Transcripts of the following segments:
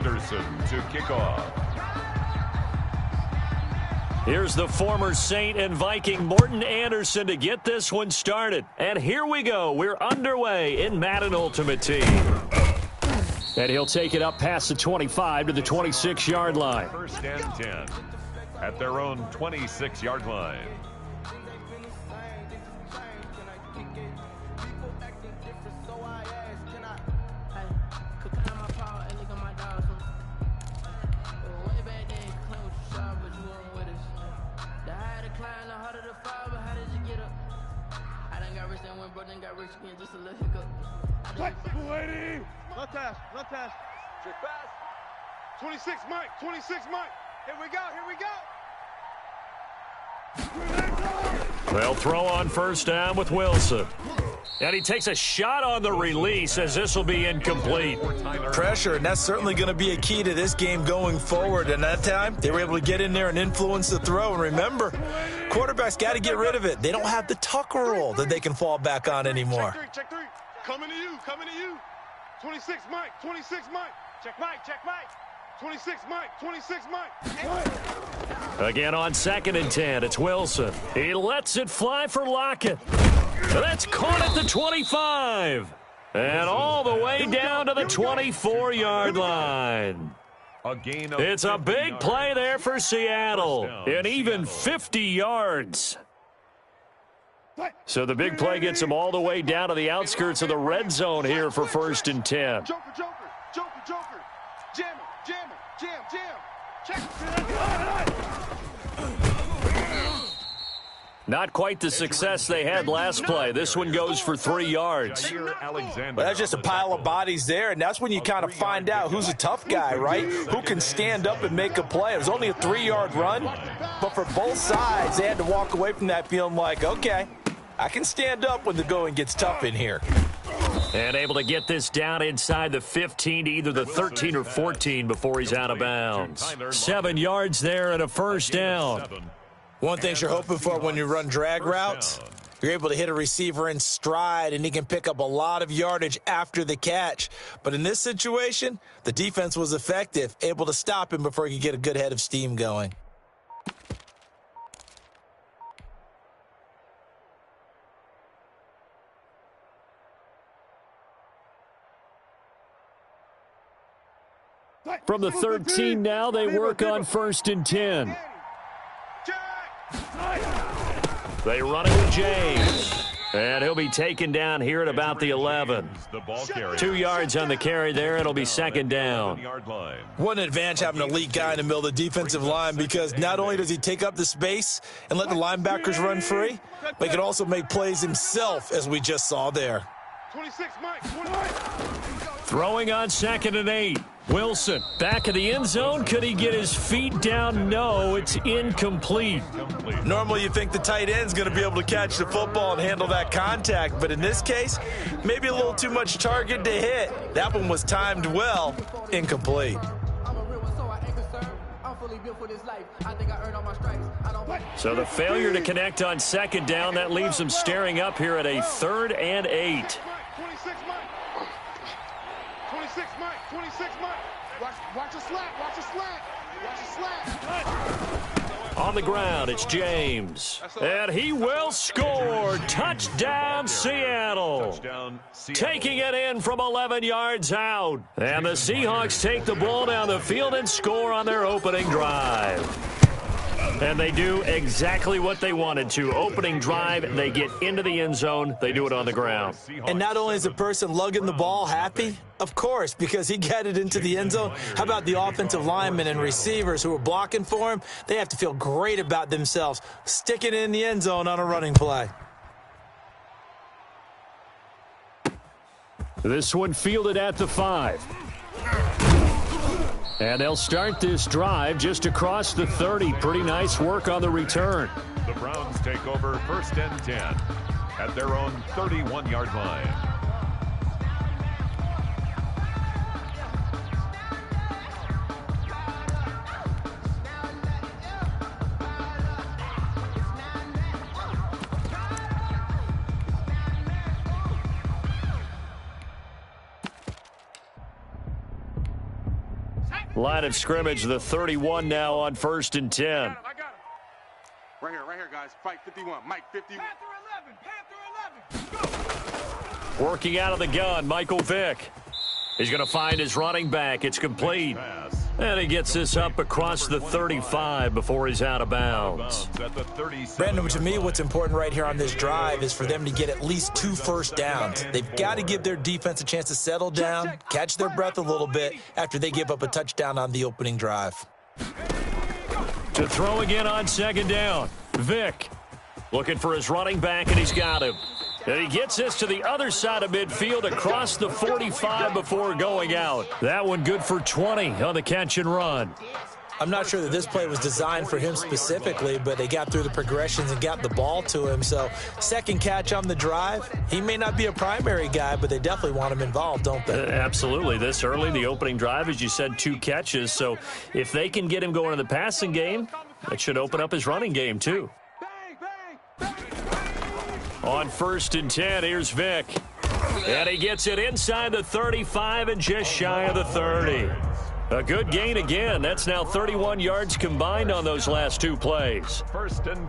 Anderson to kick off. Here's the former Saint and Viking Morten Andersen to get this one started. And here we go. We're underway in Madden Ultimate Team. And he'll take it up past the 25 to the 26-yard line. First and 10 at their own 26-yard line. Left pass. Trick pass. 26 Mike. 26 Mike. Here we go. They'll throw on first down with Wilson. And he takes a shot on the release as this will be incomplete. Pressure, and that's certainly going to be a key to this game going forward. And that time, they were able to get in there and influence the throw. And remember, quarterbacks got to get rid of it. They don't have the tuck roll that they can fall back on anymore. Check three. Coming to you. 26 Mike. Check Mike. 26 Mike. Again on 2nd and 10, it's Wilson. He lets it fly for Lockett. That's caught at the 25. And all the way down to the 24-yard line. It's a big play there for Seattle. And even 50 yards. So the big play gets them all the way down to the outskirts of the red zone here for 1st and 10. Joker. Jam. Check. Not quite the success they had last play. This one goes for 3 yards. Well, that's just a pile of bodies there, and that's when you kind of find out who's a tough guy, right? Who can stand up and make a play. It was only a 3-yard run, but for both sides, they had to walk away from that feeling like, okay, I can stand up when the going gets tough in here. And able to get this down inside the 15 to either the 13 or 14 before he's out of bounds. 7 yards there and a first down. One thing you're hoping for when you run drag routes, you're able to hit a receiver in stride, and he can pick up a lot of yardage after the catch. But in this situation, the defense was effective, able to stop him before he could get a good head of steam going. From the 13 now, they work on 1st and 10. They run it with James. And he'll be taken down here at about the 11. 2 yards on the carry there. It'll be 2nd down. What an advantage having an elite guy in the middle of the defensive line, because not only does he take up the space and let the linebackers run free, but he can also make plays himself, as we just saw there. 26 Mike. Throwing on 2nd and 8. Wilson back of the end zone. Could he get his feet down? No, it's incomplete. Normally you think the tight end's going to be able to catch the football and handle that contact, but in this case, maybe a little too much target to hit. That one was timed well. Incomplete. So the failure to connect on 2nd down, that leaves them staring up here at a 3rd and 8. 26 Mike. Watch a slant. On the ground, it's James. And he will score. Touchdown, Seattle. Taking it in from 11 yards out. And the Seahawks take the ball down the field and score on their opening drive. And they do exactly what they wanted to. Opening drive, they get into the end zone. They do it on the ground. And not only is the person lugging the ball happy, of course, because he got it into the end zone. How about the offensive linemen and receivers who are blocking for him? They have to feel great about themselves, sticking it in the end zone on a running play. This one fielded at the 5. And they'll start this drive just across the 30. Pretty nice work on the return. The Browns take over 1st and 10 at their own 31-yard line. Line of scrimmage, the 31 now on 1st and 10. I got him. Right here, guys. Fight 51. Mike, 51. Panther 11. Go. Working out of the gun, Michael Vick. He's going to find his running back. It's complete. And he gets this up across the 35 before he's out of bounds. Brandon, to me, what's important right here on this drive is for them to get at least 2 first downs. They've got to give their defense a chance to settle down, catch their breath a little bit after they give up a touchdown on the opening drive. To throw again on 2nd down. Vick looking for his running back, and he's got him. And he gets this to the other side of midfield across the 45 before going out. That one good for 20 on the catch and run. I'm not sure that this play was designed for him specifically, but they got through the progressions and got the ball to him. So, second catch on the drive. He may not be a primary guy, but they definitely want him involved, don't they? Absolutely. This early, the opening drive, as you said, 2 catches. So, if they can get him going in the passing game, that should open up his running game, too. On 1st and 10, here's Vick. And he gets it inside the 35 and just shy of the 30. A good gain again. That's now 31 yards combined on those last 2 plays.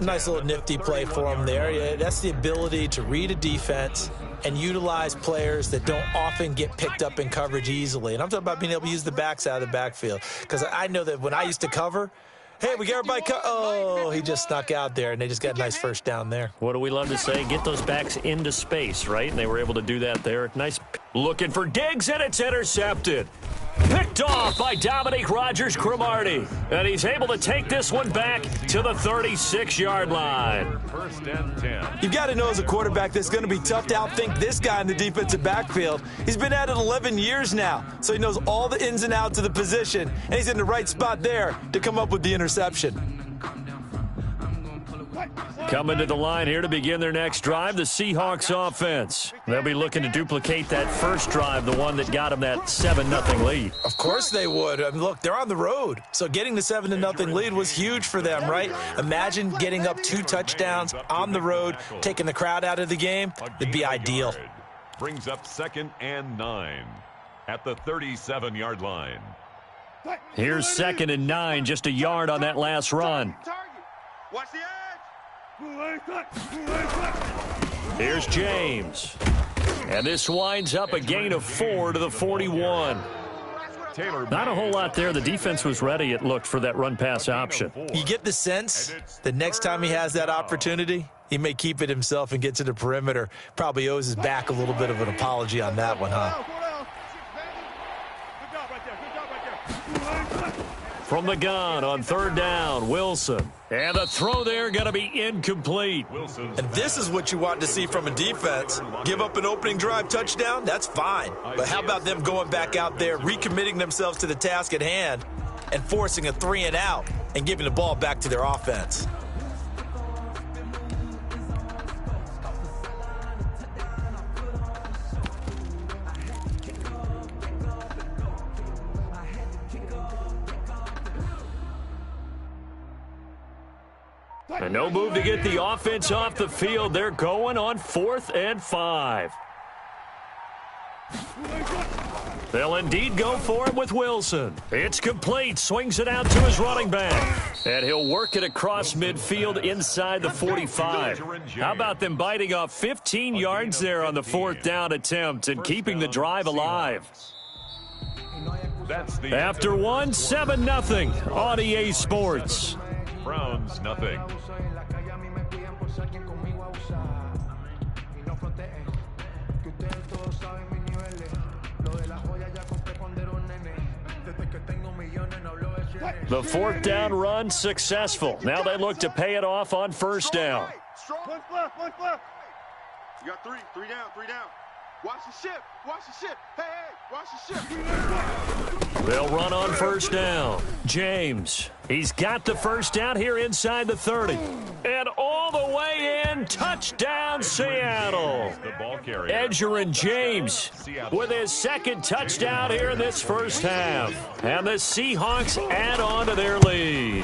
Nice little nifty play for him there. Yeah, that's the ability to read a defense and utilize players that don't often get picked up in coverage easily. And I'm talking about being able to use the backs out of the backfield. Because I know that when I used to cover, hey, we got everybody oh, he just snuck out there, and they just got a nice first down there. What do we love to say? Get those backs into space, right? And they were able to do that there. Nice looking for Diggs, and it's intercepted. Picked off by Dominique Rodgers-Cromartie. And he's able to take this one back to the 36-yard line. 1st and 10. You've got to know as a quarterback that's going to be tough to outthink this guy in the defensive backfield. He's been at it 11 years now, so he knows all the ins and outs of the position, and he's in the right spot there to come up with the interception. Coming to the line here to begin their next drive, the Seahawks offense. They'll be looking to duplicate that first drive, the one that got them that 7-0 lead. Of course they would. I mean, look, they're on the road, so getting the 7-0 lead was huge for them, right? Imagine getting up 2 touchdowns on the road, taking the crowd out of the game. It'd be ideal. Brings up 2nd and 9 at the 37-yard line. Here's 2nd and 9, just a yard on that last run. Watch the edge. Here's James. And this winds up a gain of 4 to the 41. Not a whole lot there. The defense was ready, it looked, for that run-pass option. You get the sense that next time he has that opportunity, he may keep it himself and get to the perimeter. Probably owes his back a little bit of an apology on that one, huh? From the gun on 3rd down, Wilson. And the throw there going to be incomplete. And this is what you want to see from a defense. Give up an opening drive touchdown, that's fine. But how about them going back out there, recommitting themselves to the task at hand, and forcing a 3-and-out and giving the ball back to their offense? And no move to get the offense off the field. They're going on 4th and 5. They'll indeed go for it with Wilson. It's complete. Swings it out to his running back. And he'll work it across midfield inside the 45. How about them biting off 15 yards there on the 4th down attempt and keeping the drive alive? After one, 7-0 on EA Sports. Browns, nothing. The 4th down run successful. Now they look to pay it off on 1st down. One left. You got 3 down. Watch the ship. Hey, watch the ship. They'll run on 1st down. James, he's got the 1st down here inside the 30. And all the way in, touchdown Seattle. Edgerrin James with his 2nd touchdown here in this first half. And the Seahawks add on to their lead.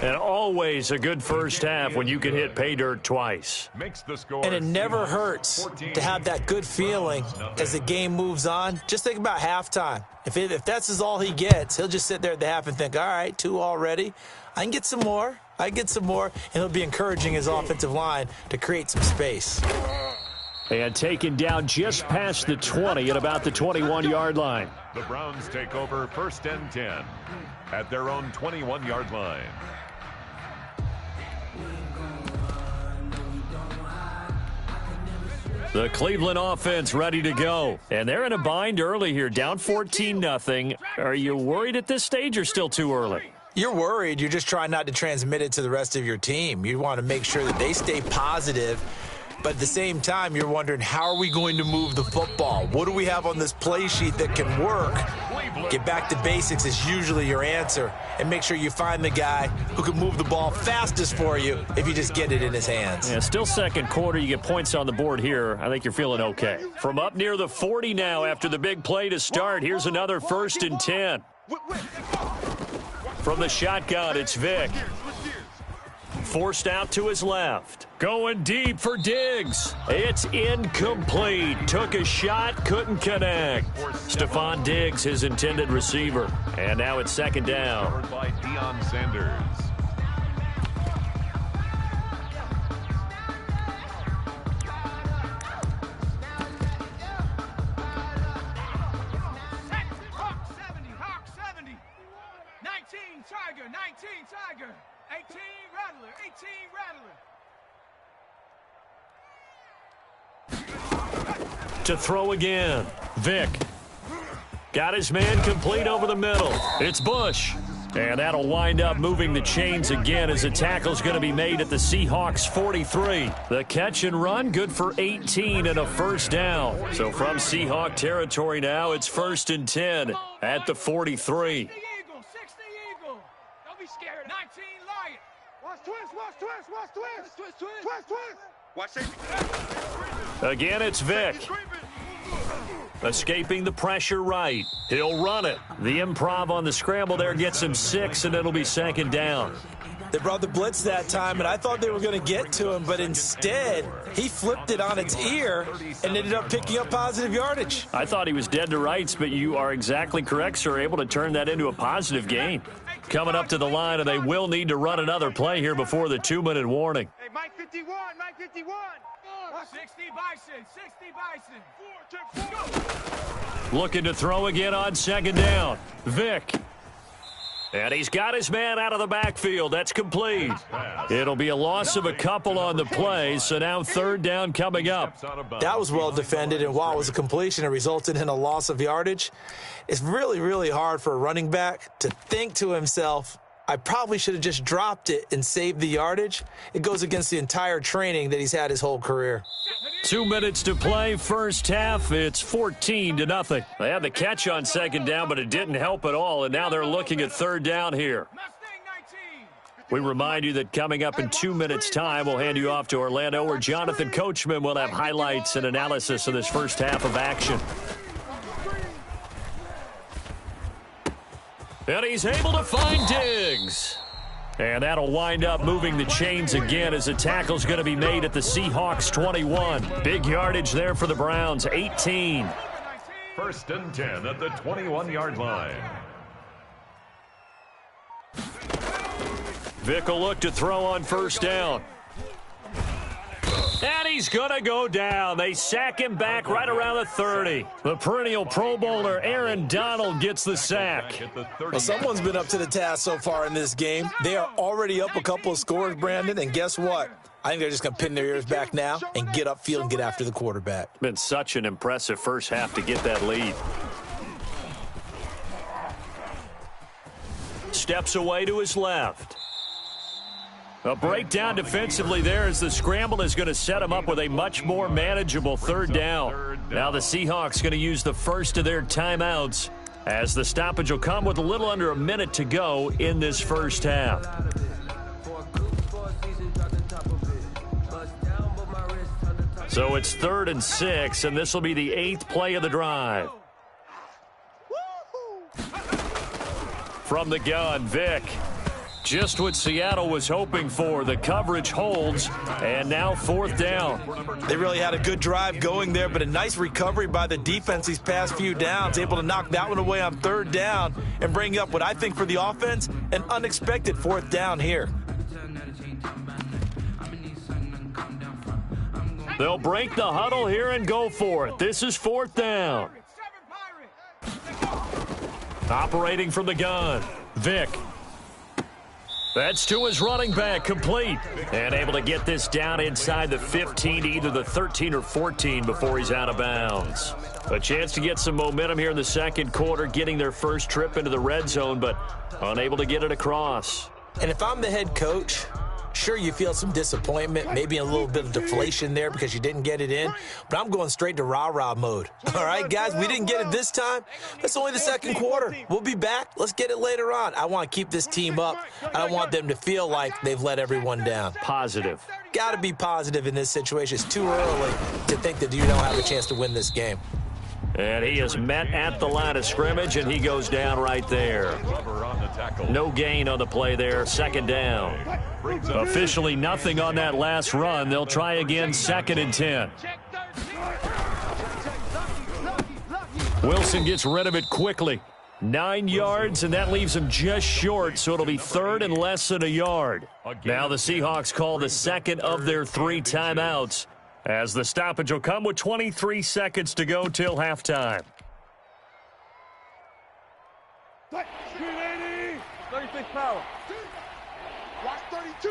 And always a good first half when you can hit pay dirt twice. Makes the score. And it never hurts to have that good feeling as the game moves on. Just think about halftime. If that's all he gets, he'll just sit there at the half and think, all right, 2 already. I can get some more. And he'll be encouraging his offensive line to create some space. And taken down just past the 20 at about the 21-yard line. The Browns take over 1st and 10 at their own 21-yard line. The Cleveland offense ready to go. And they're in a bind early here, down 14-0. Are you worried at this stage or still too early? You're worried. You're just trying not to transmit it to the rest of your team. You want to make sure that they stay positive. But at the same time, you're wondering, how are we going to move the football? What do we have on this play sheet that can work? Get back to basics is usually your answer. And make sure you find the guy who can move the ball fastest for you if you just get it in his hands. Yeah, still second quarter. You get points on the board here. I think you're feeling okay. From up near the 40 now after the big play to start, here's another 1st and 10. From the shotgun, it's Vick. Forced out to his left. Going deep for Diggs. It's incomplete. Took a shot, couldn't connect. Stephon Diggs, his intended receiver. And now it's 2nd down. Powered by Deion Sanders. Hawk 70. 19 Tiger. 18 Rattler. To throw again. Vick. Got his man complete over the middle. It's Bush. And that'll wind up moving the chains again as a tackle's going to be made at the Seahawks 43. The catch and run good for 18 and a 1st down. So from Seahawk territory now, it's 1st and 10 at the 43. 60 Eagle. Don't be scared. 19 Lion. Watch twist. Watch safety. Again, it's Vick. Escaping the pressure right. He'll run it. The improv on the scramble there gets him 6, and it'll be 2nd down. They brought the blitz that time, and I thought they were going to get to him, but instead, he flipped it on its ear and ended up picking up positive yardage. I thought he was dead to rights, but you are exactly correct, sir. Able to turn that into a positive gain. Coming up to the line, and they will need to run another play here before the 2-minute warning. Hey, Mike 51. 60 Bison. Looking to throw again on 2nd down. Vick. And he's got his man out of the backfield. That's complete. It'll be a loss of a couple on the play, so now 3rd down coming up. That was well defended, and while it was a completion, it resulted in a loss of yardage. It's really, really hard for a running back to think to himself, I probably should have just dropped it and saved the yardage. It goes against the entire training that he's had his whole career. 2 minutes to play, first half. It's 14-0. They had the catch on 2nd down, but it didn't help at all, and now they're looking at 3rd down here. We remind you that coming up in 2 minutes' time, we'll hand you off to Orlando, where Jonathan Coachman will have highlights and analysis of this first half of action. And he's able to find Diggs. And that'll wind up moving the chains again as a tackle's going to be made at the Seahawks 21. Big yardage there for the Browns, 18. 1st and 10 at the 21-yard line. Vick will look to throw on 1st down. And he's going to go down. They sack him back right around the 30. The perennial Pro Bowler Aaron Donald gets the sack. Well, someone's been up to the task so far in this game. They are already up a couple of scores, Brandon, and guess what? I think they're just going to pin their ears back now and get upfield and get after the quarterback. Been such an impressive first half to get that lead. Steps away to his left. A breakdown defensively there as the scramble is going to set him up with a much more manageable 3rd down. Now the Seahawks going to use the first of their timeouts as the stoppage will come with a little under a minute to go in this first half. So it's 3rd and 6, and this will be the 8th play of the drive. From the gun, Vick. Just what Seattle was hoping for. The coverage holds, and now 4th down. They really had a good drive going there, but a nice recovery by the defense these past few downs, able to knock that one away on 3rd down and bring up what I think for the offense, an unexpected 4th down here. They'll break the huddle here and go for it. This is 4th down. Operating from the gun, Vic. That's to his running back, complete. And able to get this down inside the 15, either the 13 or 14 before he's out of bounds. A chance to get some momentum here in the 2nd quarter, getting their first trip into the red zone, but unable to get it across. And if I'm the head coach, sure, you feel some disappointment, maybe a little bit of deflation there because you didn't get it in, but I'm going straight to rah-rah mode. All right, guys, we didn't get it this time. That's only the 2nd quarter. We'll be back. Let's get it later on. I want to keep this team up. I don't want them to feel like they've let everyone down. Positive. Got to be positive in this situation. It's too early to think that you don't have a chance to win this game. And he is met at the line of scrimmage, and he goes down right there. No gain on the play there, 2nd down. Officially nothing on that last run. They'll try again, 2nd and 10. Wilson gets rid of it quickly. 9 yards, and that leaves him just short, so it'll be 3rd and less than a yard. Now the Seahawks call the 2nd of their 3 timeouts, as the stoppage will come with 23 seconds to go till halftime. 36 power. Watch 32.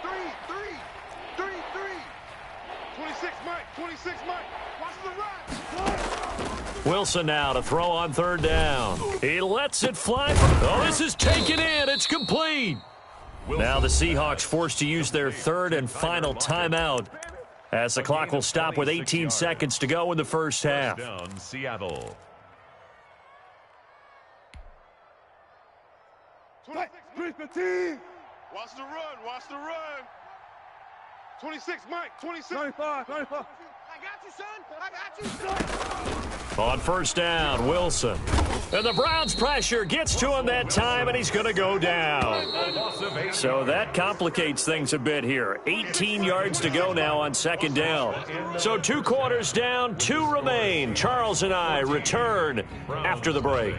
3. 26 Mike. 26 Mike. Watch the run. Wilson now to throw on 3rd down. He lets it fly. Oh, this is taken in. It's complete. Now the Seahawks forced to use their 3rd and final timeout, as the clock will stop with 18 seconds to go in the first half. Down, Seattle. 3-15. Watch the run. Watch the run. 26, Mike. 26. 25. I got you, son. I got you, son. On 1st down, Wilson. And the Browns' pressure gets to him that time, and he's going to go down. So that complicates things a bit here. 18 yards to go now on 2nd down. So 2 quarters down, 2 remain. Charles and I return after the break.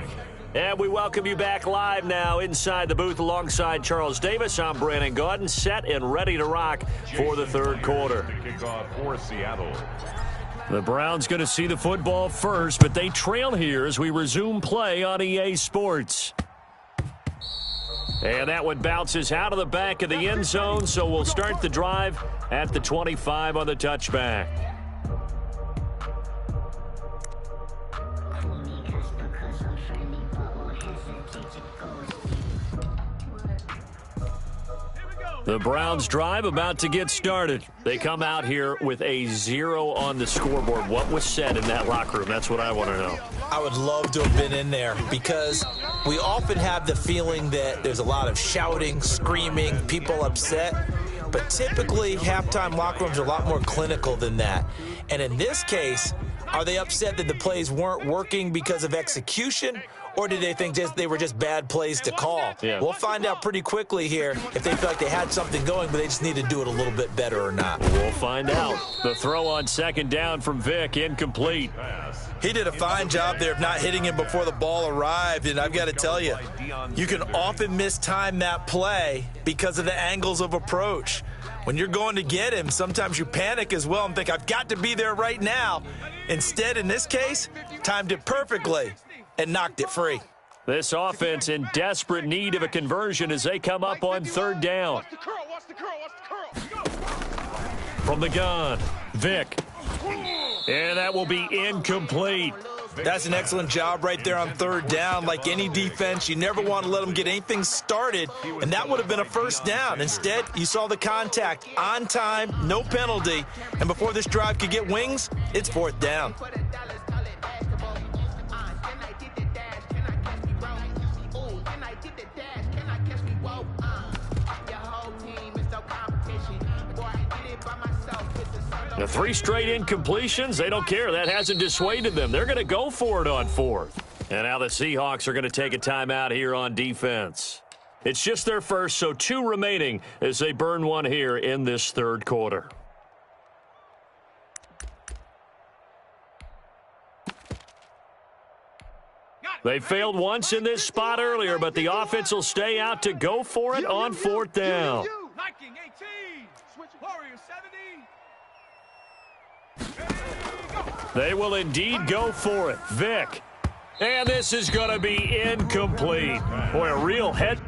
And we welcome you back live now inside the booth alongside Charles Davis. I'm Brandon Gaudin, set and ready to rock for the 3rd quarter. Kickoff for Seattle. The Browns going to see the football first, but they trail here as we resume play on EA Sports. And that one bounces out of the back of the end zone, so we'll start the drive at the 25 on the touchback. The Browns drive about to get started. They come out here with a 0 on the scoreboard. What was said in that locker room? That's what I want to know. I would love to have been in there because we often have the feeling that there's a lot of shouting, screaming, people upset. But typically, halftime locker rooms are a lot more clinical than that. And in this case, are they upset that the plays weren't working because of execution? Or did they think they were just bad plays to call? Yeah. We'll find out pretty quickly here if they feel like they had something going, but they just need to do it a little bit better or not. We'll find out. The throw on 2nd down from Vic, incomplete. He did a fine job there of not hitting him before the ball arrived, and I've got to tell you, you can often mistime that play because of the angles of approach. When you're going to get him, sometimes you panic as well and think, I've got to be there right now. Instead, in this case, timed it perfectly and knocked it free. This offense in desperate need of a conversion as they come up on 3rd down. Watch the curl. Watch the curl. Watch the curl. From the gun, Vic. And that will be incomplete. That's an excellent job right there on 3rd down. Like any defense, you never want to let them get anything started, and that would have been a 1st down. Instead, you saw the contact on time, no penalty, and before this drive could get wings, it's 4th down. The 3 straight incompletions, they don't care. That hasn't dissuaded them. They're going to go for it on 4th. And now the Seahawks are going to take a timeout here on defense. It's just their first, so 2 remaining as they burn one here in this third quarter. They failed once in this spot earlier, but the offense will stay out to go for it on 4th down. Viking 18. Warrior 70. They will indeed go for it. Vic. And this is going to be incomplete. Boy, a real head.